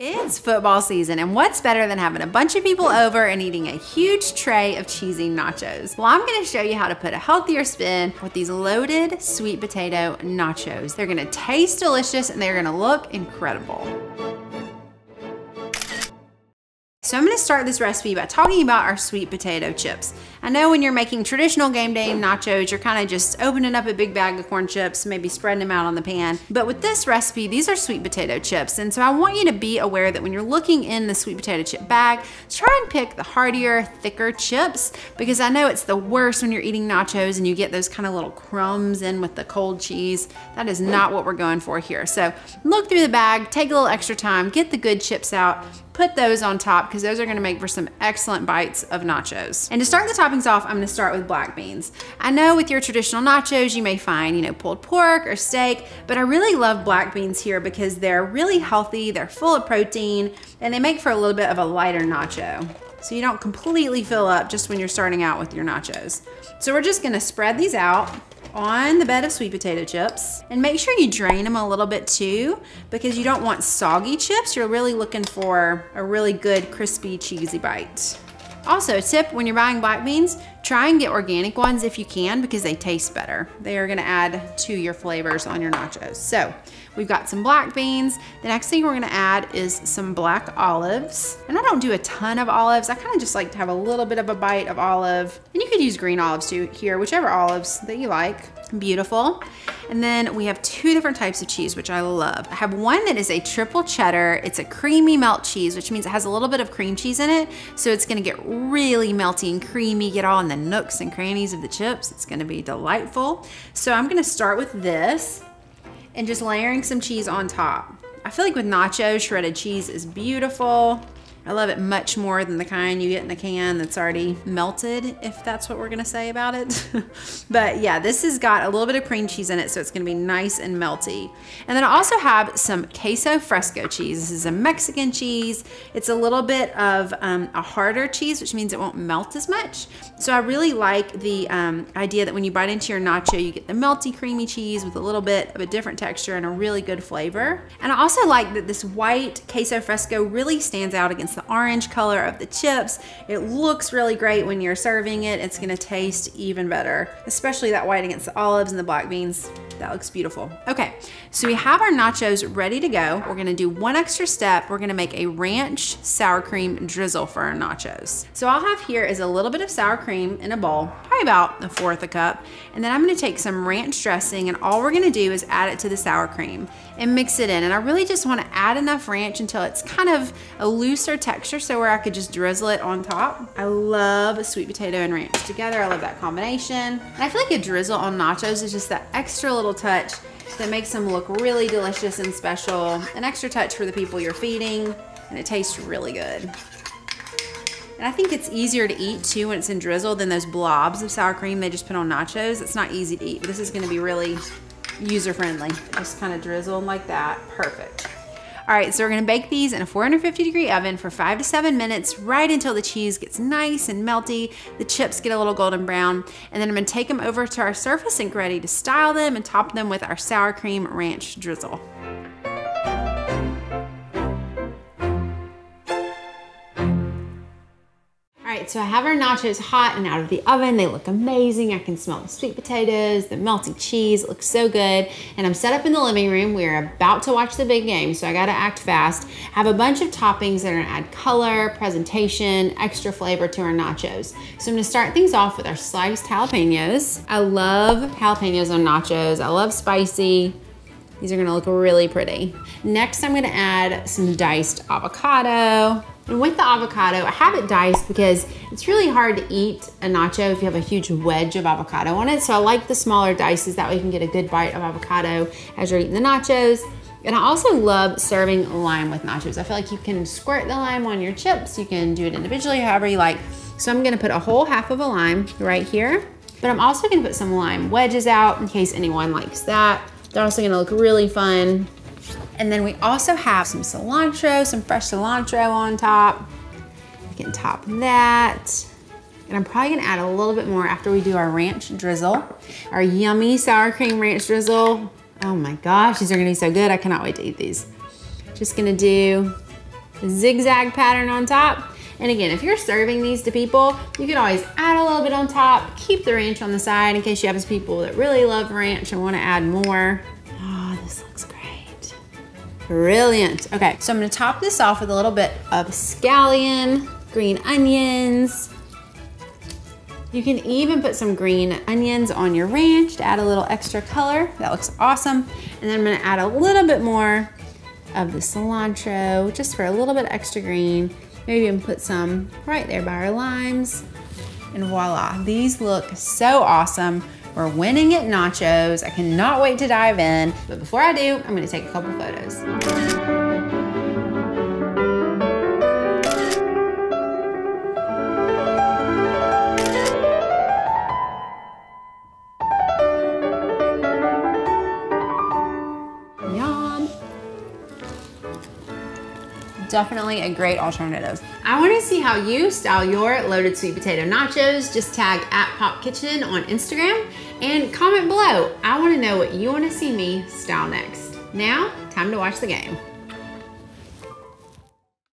It's football season, and what's better than having a bunch of people over and eating a huge tray of cheesy nachos? Well, I'm gonna show you how to put a healthier spin with these loaded sweet potato nachos. They're gonna taste delicious and they're gonna look incredible. So I'm gonna start this recipe by talking about our sweet potato chips. I know when you're making traditional game day nachos, you're kind of just opening up a big bag of corn chips, maybe spreading them out on the pan. But with this recipe, these are sweet potato chips. And so I want you to be aware that when you're looking in the sweet potato chip bag, try and pick the heartier, thicker chips, because I know it's the worst when you're eating nachos and you get those kind of little crumbs in with the cold cheese. That is not what we're going for here. So look through the bag, take a little extra time, get the good chips out, put those on top because those are gonna make for some excellent bites of nachos. And to start the toppings off, I'm gonna start with black beans. I know with your traditional nachos, you may find, pulled pork or steak, but I really love black beans here because they're really healthy, they're full of protein, and they make for a little bit of a lighter nacho. So you don't completely fill up just when you're starting out with your nachos. So we're just gonna spread these out on the bed of sweet potato chips, and make sure you drain them a little bit too, because you don't want soggy chips. You're really looking for a really good crispy cheesy bite. Also, a tip when you're buying black beans, try and get organic ones if you can, because they taste better. They are gonna add to your flavors on your nachos. So we've got some black beans. The next thing we're gonna add is some black olives. And I don't do a ton of olives. I kind of just like to have a little bit of a bite of olive. And you could use green olives too here, whichever olives that you like. Beautiful. And then we have two different types of cheese, which I love. I have one that is a triple cheddar. It's a creamy melt cheese, which means it has a little bit of cream cheese in it. So it's gonna get really melty and creamy, get all in the nooks and crannies of the chips. It's gonna be delightful. So I'm gonna start with this and just layering some cheese on top. I feel like with nachos, shredded cheese is beautiful. I love it much more than the kind you get in a can that's already melted, if that's what we're gonna say about it. But yeah, this has got a little bit of cream cheese in it, so it's gonna be nice and melty. And then I also have some queso fresco cheese. This is a Mexican cheese. It's a little bit of a harder cheese, which means it won't melt as much. So I really like the idea that when you bite into your nacho, you get the melty creamy cheese with a little bit of a different texture and a really good flavor. And I also like that this white queso fresco really stands out against the orange color of the chips. It looks really great when you're serving it. It's gonna taste even better, especially that white against the olives and the black beans. That looks beautiful. Okay, so we have our nachos ready to go. We're gonna do one extra step. We're gonna make a ranch sour cream drizzle for our nachos. So I'll have here is a little bit of sour cream in a bowl, probably about 1/4 cup. And then I'm gonna take some ranch dressing, and all we're gonna do is add it to the sour cream and mix it in. And I really just wanna add enough ranch until it's kind of a looser texture, so where I could just drizzle it on top. I love sweet potato and ranch together. I love that combination. And I feel like a drizzle on nachos is just that extra little touch that makes them look really delicious and special. An extra touch for the people you're feeding, and it tastes really good. And I think it's easier to eat too when it's in drizzle than those blobs of sour cream they just put on nachos. It's not easy to eat, but this is gonna be really user-friendly. Just kind of drizzle them like that. Perfect. All right, so we're gonna bake these in a 450-degree oven for 5 to 7 minutes, right until the cheese gets nice and melty, the chips get a little golden brown, and then I'm gonna take them over to our surface sink ready to style them and top them with our sour cream ranch drizzle. All right, so I have our nachos hot and out of the oven. They look amazing. I can smell the sweet potatoes, the melted cheese. It looks so good. And I'm set up in the living room. We're about to watch the big game, so I gotta act fast. I have a bunch of toppings that are gonna add color, presentation, extra flavor to our nachos. So I'm gonna start things off with our sliced jalapenos. I love jalapenos on nachos. I love spicy. These are gonna look really pretty. Next, I'm gonna add some diced avocado. And with the avocado, I have it diced because it's really hard to eat a nacho if you have a huge wedge of avocado on it. So I like the smaller dices, that way you can get a good bite of avocado as you're eating the nachos. And I also love serving lime with nachos. I feel like you can squirt the lime on your chips. You can do it individually, however you like. So I'm gonna put a whole half of a lime right here, but I'm also gonna put some lime wedges out in case anyone likes that. They're also gonna look really fun. And then we also have some cilantro, some fresh cilantro on top. We can top that. And I'm probably gonna add a little bit more after we do our ranch drizzle. Our yummy sour cream ranch drizzle. Oh my gosh, these are gonna be so good. I cannot wait to eat these. Just gonna do zigzag pattern on top. And again, if you're serving these to people, you can always add a little bit on top, keep the ranch on the side in case you have people that really love ranch and want to add more. Oh, this looks great. Brilliant. Okay, so I'm gonna top this off with a little bit of scallion, green onions. You can even put some green onions on your ranch to add a little extra color. That looks awesome. And then I'm gonna add a little bit more of the cilantro, just for a little bit extra green. Maybe even put some right there by our limes. And voila, these look so awesome. We're winning at Nachos. I cannot wait to dive in. But before I do, I'm gonna take a couple photos. Definitely a great alternative. I want to see how you style your loaded sweet potato nachos. Just tag @PopKitchen on Instagram and comment below. I want to know what you want to see me style next. Now, time to watch the game.